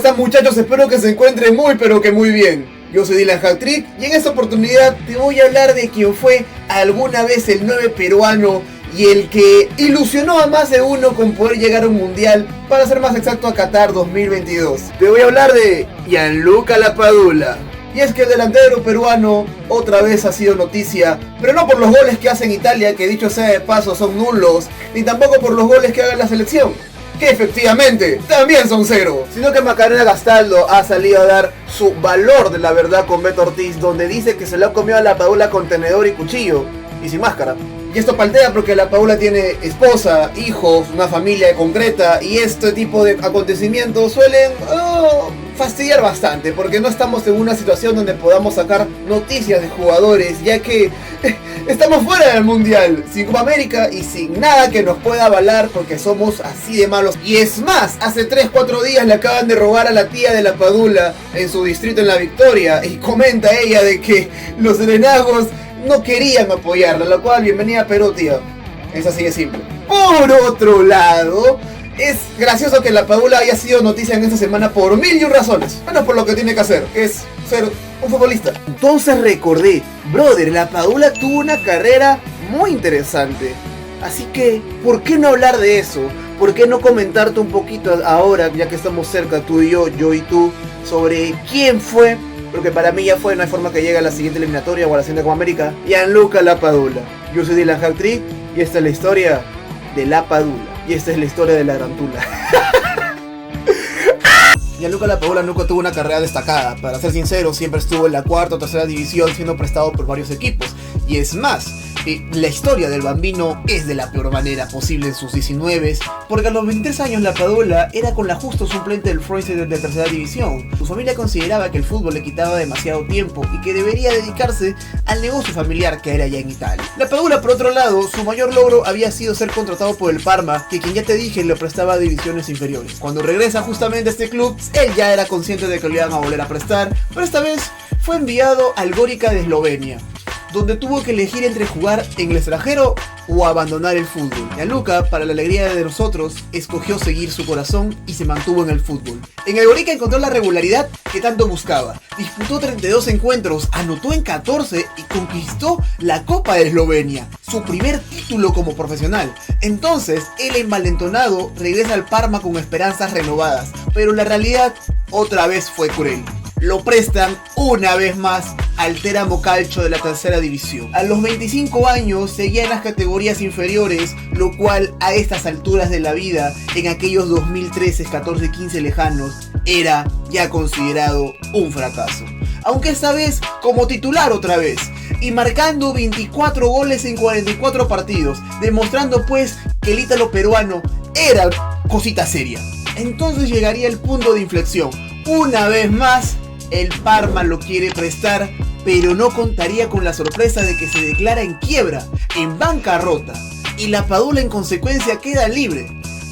están, muchachos? Espero que se encuentren muy pero que muy bien. Yo soy Dylan Hat-Trick y en esta oportunidad te voy a hablar de quien fue alguna vez el 9 peruano y el que ilusionó a más de uno con poder llegar a un mundial, para ser más exacto a Qatar 2022. Te voy a hablar de Gianluca Lapadula. Y es que el delantero peruano otra vez ha sido noticia, pero no por los goles que hace en Italia, que dicho sea de paso son nulos, ni tampoco por los goles que haga en la selección, que efectivamente también son cero, sino que Macarena Gastaldo ha salido a dar su valor de la verdad con Beto Ortiz, donde dice que se le ha comido a Lapadula con tenedor y cuchillo, y sin máscara. Y esto paltea porque Lapadula tiene esposa, hijos, una familia concreta, y este tipo de acontecimientos suelen fastidiar bastante, porque no estamos en una situación donde podamos sacar noticias de jugadores, ya que estamos fuera del mundial, sin Copa América y sin nada que nos pueda avalar, porque somos así de malos. Y es más, hace 3-4 días le acaban de robar a la tía de Lapadula en su distrito en La Victoria, y comenta ella de que los serenagos no querían apoyarla, lo cual, bienvenida Perú, tío. Es así de simple. Por otro lado, es gracioso que Lapadula haya sido noticia en esta semana por 1001 razones. Bueno, por lo que tiene que hacer, que es ser un futbolista. Entonces recordé, brother, Lapadula tuvo una carrera muy interesante. Así que, ¿por qué no hablar de eso? ¿Por qué no comentarte un poquito ahora, ya que estamos cerca, tú y yo y tú, sobre quién fue? Porque para mí ya fue, no hay forma que llegue a la siguiente eliminatoria o a la siguiente Copa América. Gianluca Lapadula. Yo soy Dylan Hat-Trick y esta es la historia de Lapadula. Y esta es la historia de la Garantula. Gianluca Lapadula nunca tuvo una carrera destacada. Para ser sincero, siempre estuvo en la cuarta o tercera división, siendo prestado por varios equipos. Y es más, la historia del bambino es de la peor manera posible en sus 19, porque a los 23 años Lapadula era con la justo suplente del Frosinone de tercera división. Su familia consideraba que el fútbol le quitaba demasiado tiempo y que debería dedicarse al negocio familiar que era ya en Italia. Lapadula, por otro lado, su mayor logro había sido ser contratado por el Parma, que, quien ya te dije, le prestaba a divisiones inferiores. Cuando regresa justamente a este club, él ya era consciente de que lo iban a volver a prestar, pero esta vez fue enviado al Gorica de Eslovenia, donde tuvo que elegir entre jugar en el extranjero o abandonar el fútbol. Gianluca, para la alegría de nosotros, escogió seguir su corazón y se mantuvo en el fútbol. En el Gorica encontró la regularidad que tanto buscaba. Disputó 32 encuentros, anotó en 14 y conquistó la Copa de Eslovenia, su primer título como profesional. Entonces, el envalentonado regresa al Parma con esperanzas renovadas, pero la realidad otra vez fue cruel. Lo prestan una vez más al Teramo Calcio de la tercera división. A los 25 años seguía en las categorías inferiores, lo cual a estas alturas de la vida, en aquellos 2013, 14, 15 lejanos, era ya considerado un fracaso. Aunque esta vez como titular otra vez, y marcando 24 goles en 44 partidos, demostrando pues que el ítalo peruano era cosita seria. Entonces llegaría el punto de inflexión. Una vez más, el Parma lo quiere prestar, pero no contaría con la sorpresa de que se declara en quiebra, en bancarrota, y Lapadula en consecuencia queda libre.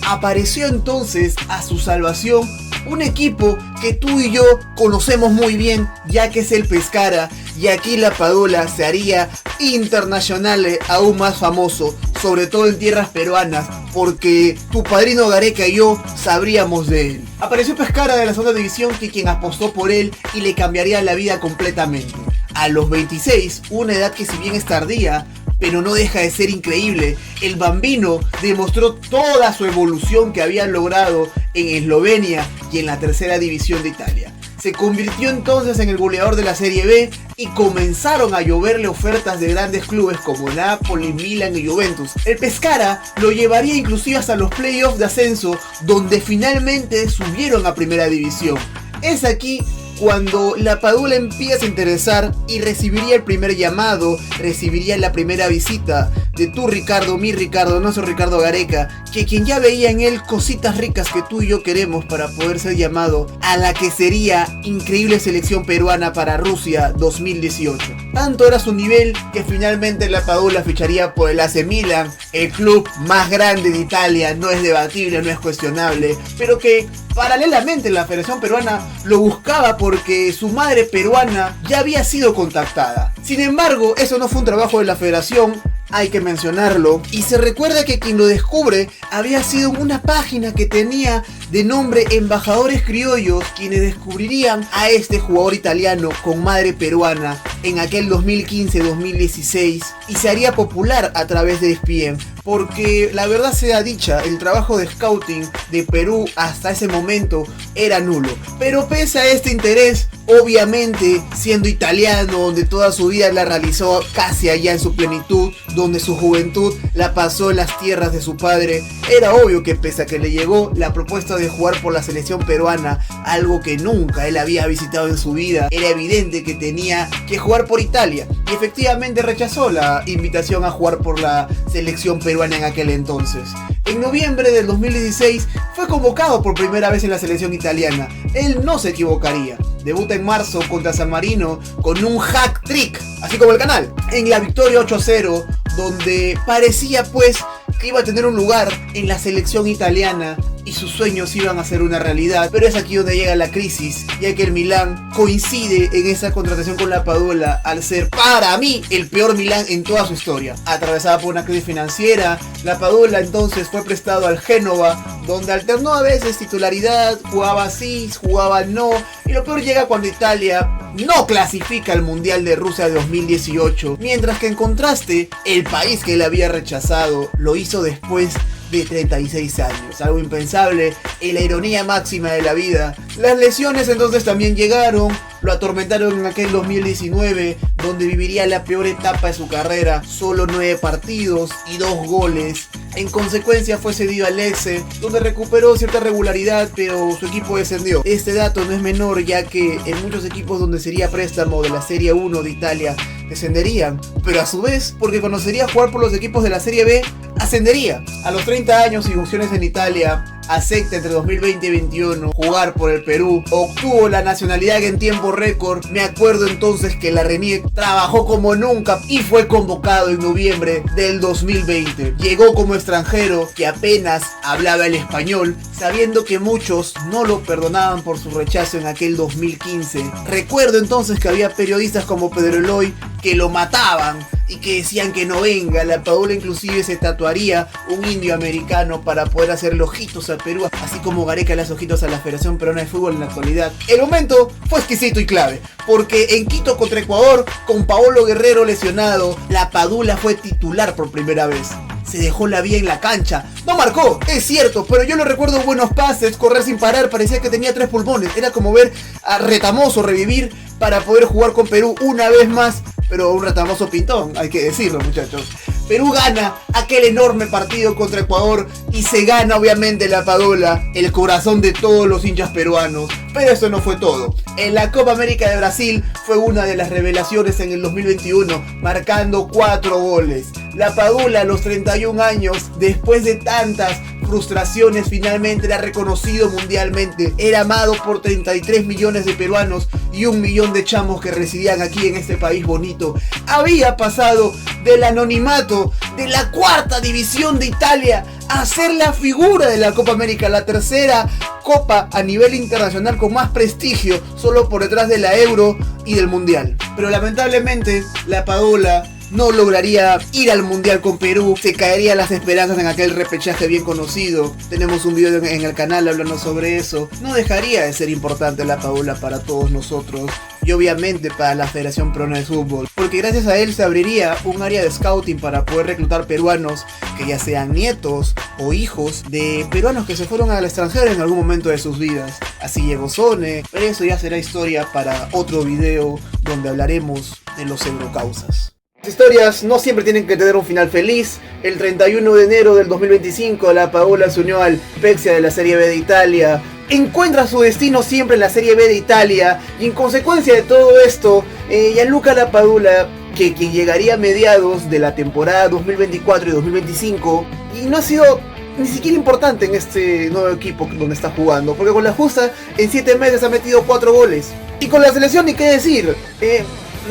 Apareció entonces a su salvación un equipo que tú y yo conocemos muy bien, ya que es el Pescara, y aquí Lapadula se haría internacional, aún más famoso, sobre todo en tierras peruanas, porque tu padrino Gareca y yo sabríamos de él. Apareció Pescara de la segunda división, que quien apostó por él y le cambiaría la vida completamente. A los 26, una edad que si bien es tardía, pero no deja de ser increíble, el bambino demostró toda su evolución que había logrado en Eslovenia y en la tercera división de Italia. Se convirtió entonces en el goleador de la Serie B y comenzaron a lloverle ofertas de grandes clubes como Napoli, Milan y Juventus. El Pescara lo llevaría inclusive hasta los playoffs de ascenso, donde finalmente subieron a primera división. Es aquí cuando Lapadula empieza a interesar y recibiría el primer llamado, recibiría la primera visita de tu Ricardo, mi Ricardo, nuestro Ricardo Gareca, que quien ya veía en él cositas ricas que tú y yo queremos para poder ser llamado a la que sería increíble selección peruana para Rusia 2018. Tanto era su nivel que finalmente Lapadula ficharía por el AC Milan, el club más grande de Italia, no es debatible, no es cuestionable, pero que paralelamente la Federación Peruana lo buscaba porque su madre peruana ya había sido contactada. Sin embargo, eso no fue un trabajo de la Federación, hay que mencionarlo, y se recuerda que quien lo descubre había sido una página que tenía de nombre Embajadores Criollos, quienes descubrirían a este jugador italiano con madre peruana en aquel 2015-2016 y se haría popular a través de ESPN. Porque la verdad sea dicha, el trabajo de scouting de Perú hasta ese momento era nulo. Pero pese a este interés, obviamente siendo italiano, donde toda su vida la realizó casi allá en su plenitud, donde su juventud la pasó en las tierras de su padre, era obvio que pese a que le llegó la propuesta de jugar por la selección peruana, algo que nunca él había visitado en su vida, era evidente que tenía que jugar por Italia. Y efectivamente rechazó la invitación a jugar por la selección peruana en aquel entonces. En noviembre del 2016 fue convocado por primera vez en la selección italiana. Él no se equivocaría. Debuta en marzo contra San Marino con un hack trick, así como el canal, en la victoria 8-0, donde parecía pues que iba a tener un lugar en la selección italiana y sus sueños iban a ser una realidad. Pero es aquí donde llega la crisis, ya que el Milán coincide en esa contratación con la Padula al ser, para mí, el peor Milán en toda su historia. Atravesada por una crisis financiera, la Padula entonces fue prestado al Génova, donde alternó a veces titularidad, jugaba sí, jugaba no, y lo peor llega cuando Italia no clasifica al Mundial de Rusia de 2018, mientras que en contraste, el país que él había rechazado lo hizo después de 36 años, algo impensable en la ironía máxima de la vida. Las lesiones entonces también llegaron, lo atormentaron en aquel 2019, donde viviría la peor etapa de su carrera, solo 9 partidos y 2 goles. En consecuencia fue cedido al Lecce, donde recuperó cierta regularidad, pero su equipo descendió. Este dato no es menor, ya que en muchos equipos donde sería préstamo de la Serie 1 de Italia descenderían, pero a su vez, porque conocería jugar por los equipos de la Serie B, ascendería. A los 30 años y funciones en Italia, acepta entre 2020 y 2021 jugar por el Perú, obtuvo la nacionalidad en tiempo récord. Me acuerdo entonces que la Renier trabajó como nunca y fue convocado en noviembre del 2020. Llegó como extranjero que apenas hablaba el español, sabiendo que muchos no lo perdonaban por su rechazo en aquel 2015. Recuerdo entonces que había periodistas como Pedro Eloy que lo mataban y que decían que no venga. La Padula inclusive se tatuaría un indio americano para poder hacerle ojitos a Perú, así como Gareca le hace ojitos a la Federación Peruana de Fútbol en la actualidad. El momento fue exquisito y clave, porque en Quito contra Ecuador, con Paolo Guerrero lesionado, la Padula fue titular por primera vez. Se dejó la vía en la cancha. No marcó, es cierto, pero yo le recuerdo buenos pases, correr sin parar, parecía que tenía 3 pulmones. Era como ver a Retamoso revivir para poder jugar con Perú una vez más, pero un Retamoso pintón, hay que decirlo, muchachos. Perú gana aquel enorme partido contra Ecuador y se gana obviamente la Padula, el corazón de todos los hinchas peruanos. Pero eso no fue todo. En la Copa América de Brasil fue una de las revelaciones en el 2021, marcando 4 goles. La Padula a los 31 años, después de tantas frustraciones, finalmente era reconocido mundialmente. Era amado por 33 millones de peruanos y 1 millón de chamos que residían aquí en este país bonito. Había pasado del anonimato de la 4ª división de Italia a ser la figura de la Copa América, la 3ª copa a nivel internacional con más prestigio, solo por detrás de la Euro y del Mundial. Pero lamentablemente la Padula no lograría ir al Mundial con Perú, se caerían las esperanzas en aquel repechaje bien conocido. Tenemos un video en el canal hablando sobre eso. No dejaría de ser importante la Padula para todos nosotros y obviamente para la Federación Peruana de Fútbol, porque gracias a él se abriría un área de scouting para poder reclutar peruanos que ya sean nietos o hijos de peruanos que se fueron al extranjero en algún momento de sus vidas. Así llegó Sone, pero eso ya será historia para otro video donde hablaremos de los eurocausas. Las historias no siempre tienen que tener un final feliz. El 31 de enero del 2025 la Padula se unió al Spezia de la Serie B de Italia. Encuentra su destino siempre en la Serie B de Italia y en consecuencia de todo esto, Gianluca Lapadula, quien llegaría a mediados de la temporada 2024 y 2025 y no ha sido ni siquiera importante en este nuevo equipo donde está jugando, porque con la justa en 7 meses ha metido 4 goles y con la selección ni qué decir.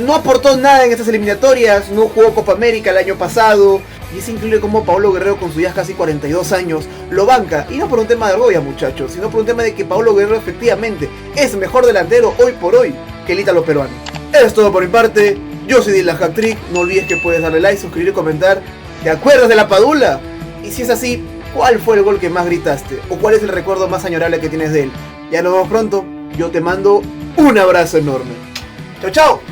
No aportó nada en estas eliminatorias, no jugó Copa América el año pasado. Y es increíble como Paolo Guerrero con sus ya casi 42 años lo banca. Y no por un tema de argolla, muchachos, sino por un tema de que Paolo Guerrero efectivamente es mejor delantero hoy por hoy que el ítalo peruano. Eso es todo por mi parte. Yo soy Dylan Hacktrick, no olvides que puedes darle like, suscribir y comentar. ¿Te acuerdas de la Padula? Y si es así, ¿cuál fue el gol que más gritaste? ¿O cuál es el recuerdo más añorable que tienes de él? Ya nos vemos pronto, yo te mando un abrazo enorme. ¡Chao, chao!